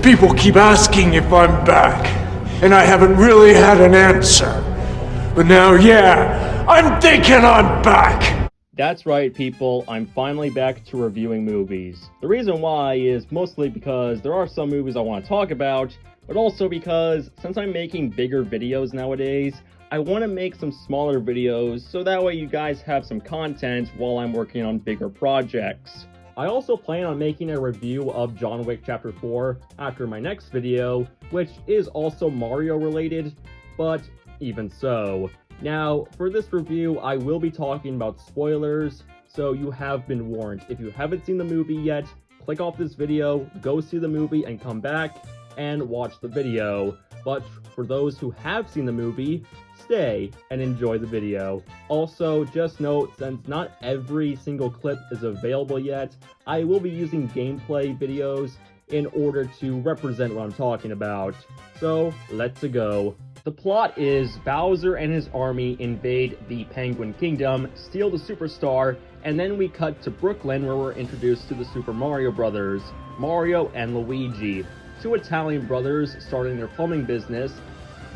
People keep asking if I'm back, and I haven't really had an answer. But now, yeah, I'm thinking I'm back! That's right, people, I'm finally back to reviewing movies. The reason why is mostly because there are some movies I want to talk about, but also because since I'm making bigger videos nowadays, I want to make some smaller videos so that way you guys have some content while I'm working on bigger projects. I also plan on making a review of John Wick Chapter 4 after my next video, which is also Mario related, but even so. Now, for this review, I will be talking about spoilers, so you have been warned. If you haven't seen the movie yet, click off this video, go see the movie, and come back and watch the video. But for those who have seen the movie, stay and enjoy the video. Also, just note, since not every single clip is available yet, I will be using gameplay videos in order to represent what I'm talking about. So, let's go. The plot is Bowser and his army invade the Penguin Kingdom, steal the superstar, and then we cut to Brooklyn where we're introduced to the Super Mario Brothers, Mario and Luigi, two Italian brothers starting their plumbing business.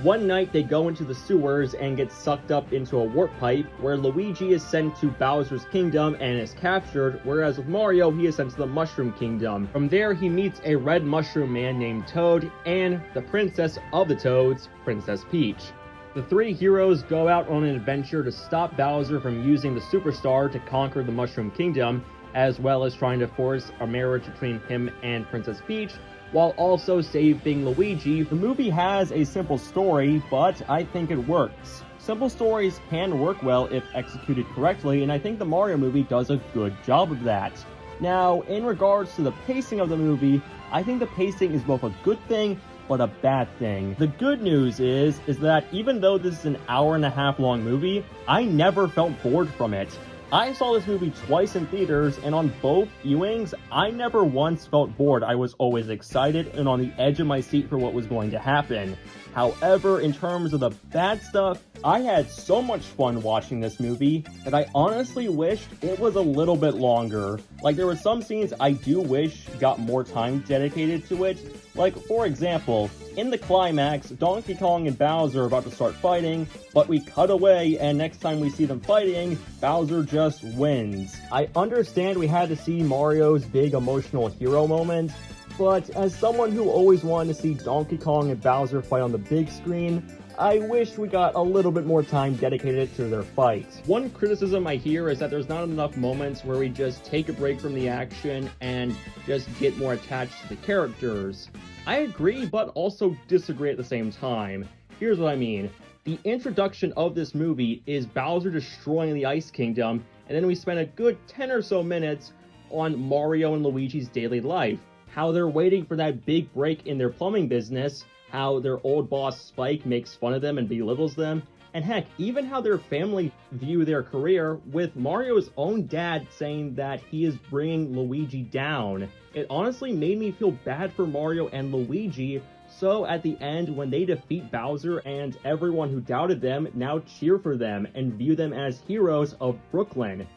One night they go into the sewers and get sucked up into a warp pipe where Luigi is sent to Bowser's kingdom and is captured, whereas with Mario he is sent to the Mushroom Kingdom. From there he meets a red mushroom man named Toad and the princess of the Toads, Princess Peach. The three heroes go out on an adventure to stop Bowser from using the superstar to conquer the Mushroom Kingdom, as well as trying to force a marriage between him and Princess Peach, while also saving Luigi. The movie has a simple story, but I think it works. Simple stories can work well if executed correctly, and I think the Mario movie does a good job of that. Now, in regards to the pacing of the movie, I think the pacing is both a good thing, but a bad thing. The good news is that even though this is an hour-and-a-half long movie, I never felt bored from it. I saw this movie twice in theaters, and on both viewings, I never once felt bored. I was always excited and on the edge of my seat for what was going to happen. However, in terms of the bad stuff, I had so much fun watching this movie that I honestly wished it was a little bit longer. Like, there were some scenes I do wish got more time dedicated to it. Like, for example, in the climax, Donkey Kong and Bowser are about to start fighting, but we cut away and next time we see them fighting, Bowser just wins. I understand we had to see Mario's big emotional hero moment, but as someone who always wanted to see Donkey Kong and Bowser fight on the big screen, I wish we got a little bit more time dedicated to their fight. One criticism I hear is that there's not enough moments where we just take a break from the action and just get more attached to the characters. I agree, but also disagree at the same time. Here's what I mean. The introduction of this movie is Bowser destroying the Ice Kingdom, and then we spend a good 10 or so minutes on Mario and Luigi's daily life. How they're waiting for that big break in their plumbing business, how their old boss Spike makes fun of them and belittles them, and heck, even how their family view their career, with Mario's own dad saying that he is bringing Luigi down. It honestly made me feel bad for Mario and Luigi, so at the end, when they defeat Bowser and everyone who doubted them now cheer for them and view them as heroes of Brooklyn.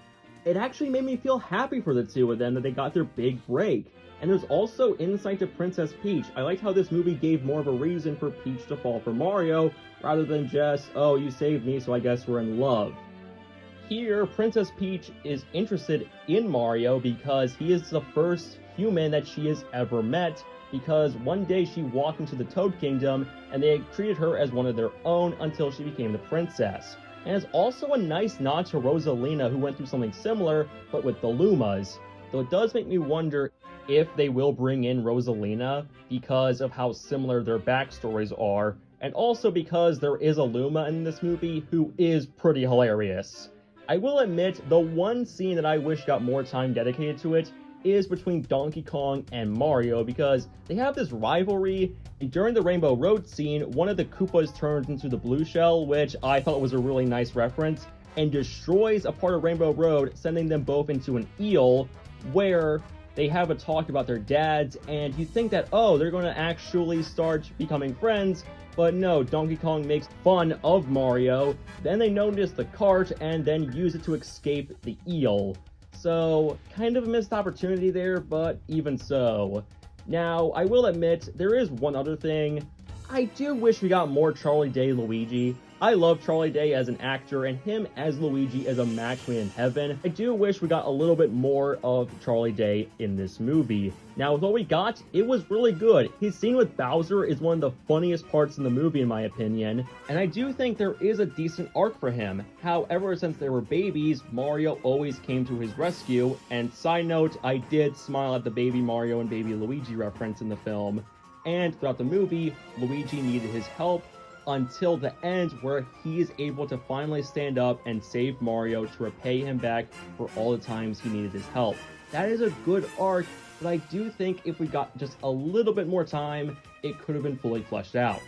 It actually made me feel happy for the two of them that they got their big break. And there's also insight to Princess Peach. I liked how this movie gave more of a reason for Peach to fall for Mario, rather than just, oh, you saved me, so I guess we're in love. Here, Princess Peach is interested in Mario because he is the first human that she has ever met, because one day she walked into the Toad Kingdom and they treated her as one of their own until she became the princess. And it's also a nice nod to Rosalina, who went through something similar, but with the Lumas. Though it does make me wonder if they will bring in Rosalina because of how similar their backstories are, and also because there is a Luma in this movie who is pretty hilarious. I will admit, the one scene that I wish got more time dedicated to it is between Donkey Kong and Mario, because they have this rivalry. During the Rainbow Road scene, one of the Koopas turns into the blue shell, which I thought was a really nice reference, and destroys a part of Rainbow Road, sending them both into an eel, where they have a talk about their dads, and you think that, oh, they're going to actually start becoming friends, but no, Donkey Kong makes fun of Mario, then they notice the cart, and then use it to escape the eel. So, kind of a missed opportunity there, but even so. Now, I will admit, there is one other thing. I do wish we got more Charlie Day Luigi. I love Charlie Day as an actor, and him as Luigi is a match made in heaven. I do wish we got a little bit more of Charlie Day in this movie. Now, with what we got, it was really good. His scene with Bowser is one of the funniest parts in the movie, in my opinion, and I do think there is a decent arc for him. However, since they were babies, Mario always came to his rescue, and side note, I did smile at the Baby Mario and Baby Luigi reference in the film. And throughout the movie, Luigi needed his help until the end, where he is able to finally stand up and save Mario to repay him back for all the times he needed his help. That is a good arc, but I do think if we got just a little bit more time, it could have been fully fleshed out.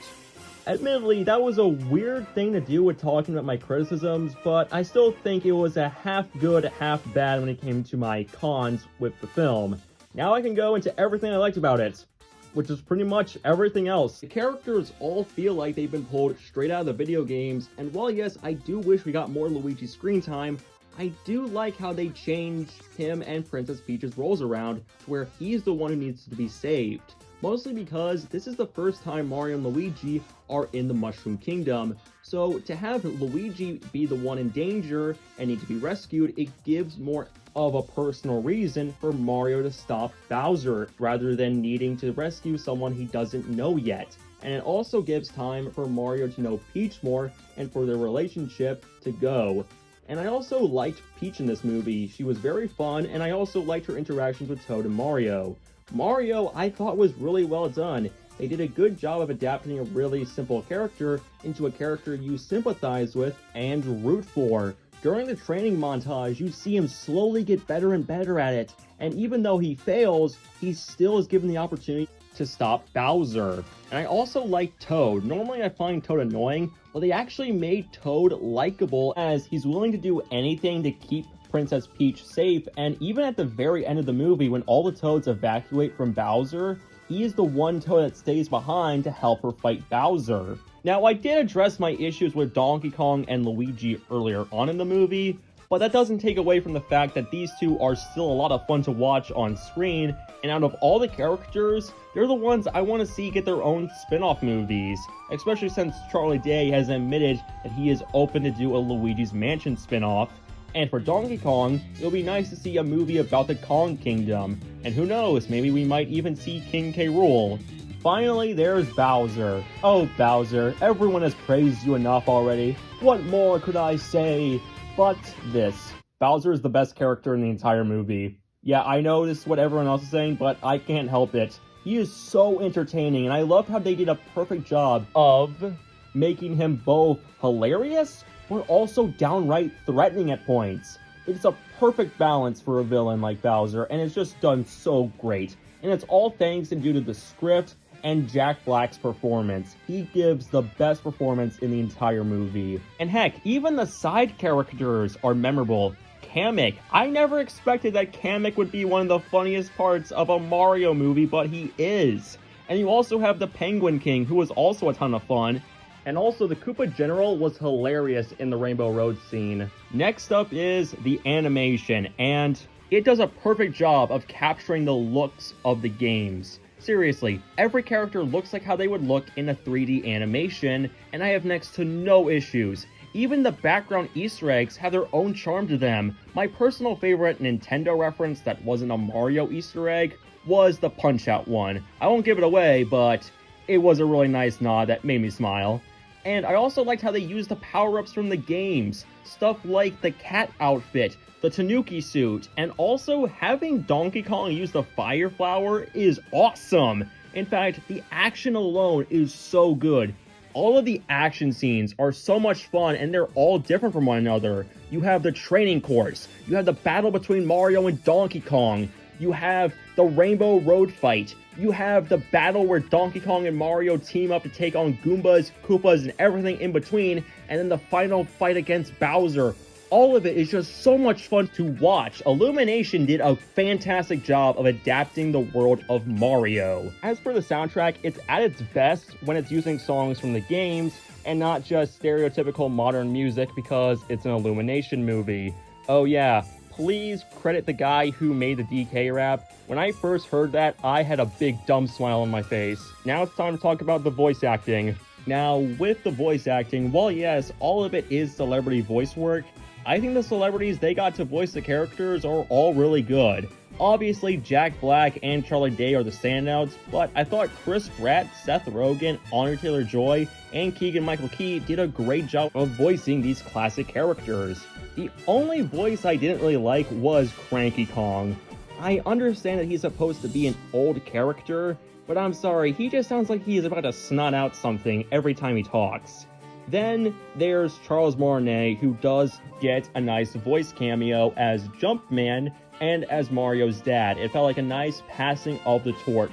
Admittedly, that was a weird thing to do with talking about my criticisms, but I still think it was a half good, half bad when it came to my cons with the film. Now I can go into everything I liked about it, which is pretty much everything else. The characters all feel like they've been pulled straight out of the video games, and while yes, I do wish we got more Luigi screen time, I do like how they changed him and Princess Peach's roles around to where he's the one who needs to be saved. Mostly because this is the first time Mario and Luigi are in the Mushroom Kingdom, so to have Luigi be the one in danger and need to be rescued, it gives more of a personal reason for Mario to stop Bowser rather than needing to rescue someone he doesn't know yet. And it also gives time for Mario to know Peach more and for their relationship to go. And I also liked Peach in this movie. She was very fun, and I also liked her interactions with Toad and Mario. Mario, I thought, was really well done. They did a good job of adapting a really simple character into a character you sympathize with and root for. During the training montage, you see him slowly get better and better at it, and even though he fails, he still is given the opportunity to stop Bowser. And I also like Toad. Normally I find Toad annoying, but they actually made Toad likable, as he's willing to do anything to keep Princess Peach safe, and even at the very end of the movie, when all the Toads evacuate from Bowser, he is the one Toad that stays behind to help her fight Bowser. Now, I did address my issues with Donkey Kong and Luigi earlier on in the movie, but that doesn't take away from the fact that these two are still a lot of fun to watch on screen, and out of all the characters, they're the ones I want to see get their own spin-off movies, especially since Charlie Day has admitted that he is open to do a Luigi's Mansion spin-off. And for Donkey Kong, it'll be nice to see a movie about the Kong Kingdom, and who knows, maybe we might even see King K. Rool. Finally, there's Bowser. Oh, Bowser, everyone has praised you enough already. What more could I say but this? Bowser is the best character in the entire movie. Yeah, I know this is what everyone else is saying, but I can't help it. He is so entertaining, and I love how they did a perfect job of making him both hilarious, but also downright threatening at points. It's a perfect balance for a villain like Bowser, and it's just done so great. And it's all thanks and due to the script and Jack Black's performance. He gives the best performance in the entire movie. And heck, even the side characters are memorable. Kamek. I never expected that Kamek would be one of the funniest parts of a Mario movie, but he is. And you also have the Penguin King, who was also a ton of fun. And also, the Koopa General was hilarious in the Rainbow Road scene. Next up is the animation, and it does a perfect job of capturing the looks of the games. Seriously, every character looks like how they would look in a 3D animation, and I have next to no issues. Even the background Easter eggs have their own charm to them. My personal favorite Nintendo reference that wasn't a Mario Easter egg was the Punch-Out one. I won't give it away, but it was a really nice nod that made me smile. And I also liked how they used the power-ups from the games. Stuff like the cat outfit, the Tanuki suit, and also having Donkey Kong use the Fire Flower is awesome. In fact, the action alone is so good. All of the action scenes are so much fun, and they're all different from one another. You have the training course, you have the battle between Mario and Donkey Kong, you have the Rainbow Road fight, you have the battle where Donkey Kong and Mario team up to take on Goombas, Koopas, and everything in between, and then the final fight against Bowser. All of it is just so much fun to watch. Illumination did a fantastic job of adapting the world of Mario. As for the soundtrack, it's at its best when it's using songs from the games and not just stereotypical modern music because it's an Illumination movie. Oh yeah, please credit the guy who made the DK rap. When I first heard that, I had a big dumb smile on my face. Now it's time to talk about the voice acting. Now, with the voice acting, while yes, all of it is celebrity voice work, I think the celebrities they got to voice the characters are all really good. Obviously, Jack Black and Charlie Day are the standouts, but I thought Chris Pratt, Seth Rogen, Anya Taylor-Joy, and Keegan-Michael Key did a great job of voicing these classic characters. The only voice I didn't really like was Cranky Kong. I understand that he's supposed to be an old character, but I'm sorry, he just sounds like he's about to snot out something every time he talks. Then there's Charles Martinet, who does get a nice voice cameo as Jumpman and as Mario's dad. It felt like a nice passing of the torch,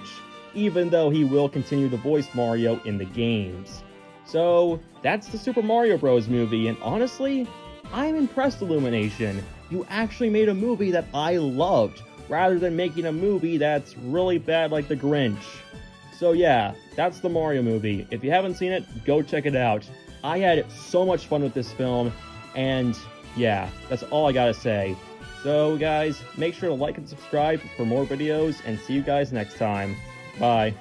even though he will continue to voice Mario in the games. So that's the Super Mario Bros. Movie, and honestly, I'm impressed, Illumination. You actually made a movie that I loved, rather than making a movie that's really bad like The Grinch. So yeah, that's the Mario movie. If you haven't seen it, go check it out. I had so much fun with this film, and yeah, that's all I gotta say. So guys, make sure to like and subscribe for more videos, and see you guys next time. Bye.